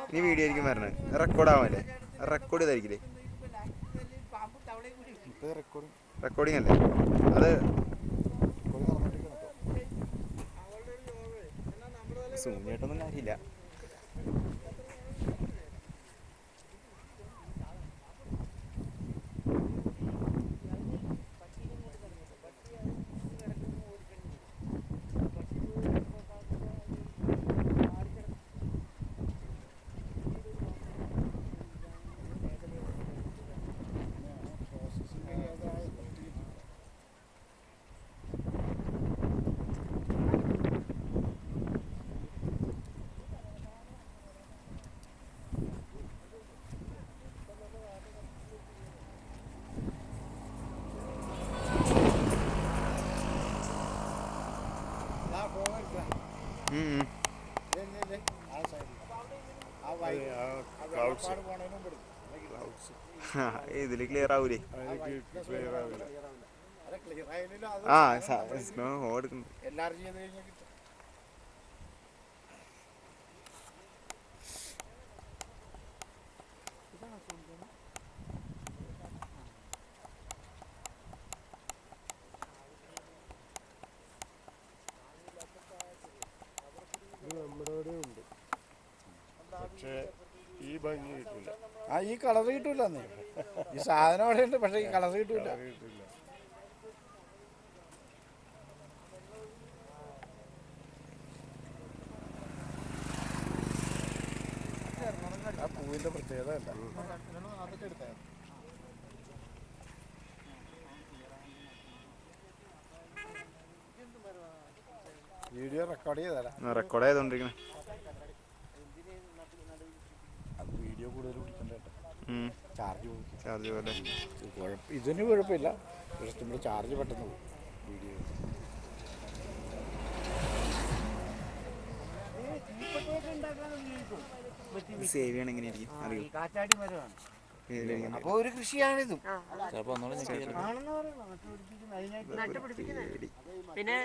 നീ വീഡിയോ ആയിരിക്കും പറഞ്ഞത് റെക്കോർഡ് ആവാല്ലേ റെക്കോർഡ് ചെയ്തായിരിക്കില്ലേ റെക്കോർഡിംഗ് അല്ലേ അത് സൂമിയായിട്ടൊന്നും കാര്യമില്ല ഇതില് ക്ലിയർ ആവൂലേ ആ എടുക്കുന്നുണ്ട് പക്ഷേ ഈ ഭംഗി കിട്ടില്ല ഈ കളർ കിട്ടൂല ഈ സാധനം അവിടെ ഉണ്ട് പക്ഷെ ഈ കളർ കിട്ടൂല ആ പൂവിന്റെ പ്രത്യേകത അല്ല വീഡിയോ റെക്കോർഡ് ചെയ്താ റെക്കോർഡ് ചെയ്തോണ്ടിരിക്കണേ അത് വീഡിയോ കൂടുതൽ പിടിക്കണ്ട ചാർജ് പോലെ ഇതിന് കുഴപ്പമില്ല പക്ഷെ നമ്മുടെ ചാർജ് പെട്ടെന്ന് പോകും വീഡിയോ സേവ് ചെയ്യണം എങ്ങനെയായിരിക്കും അറിയോ അപ്പൊ ഒരു കൃഷിയാണിതും പിന്നെ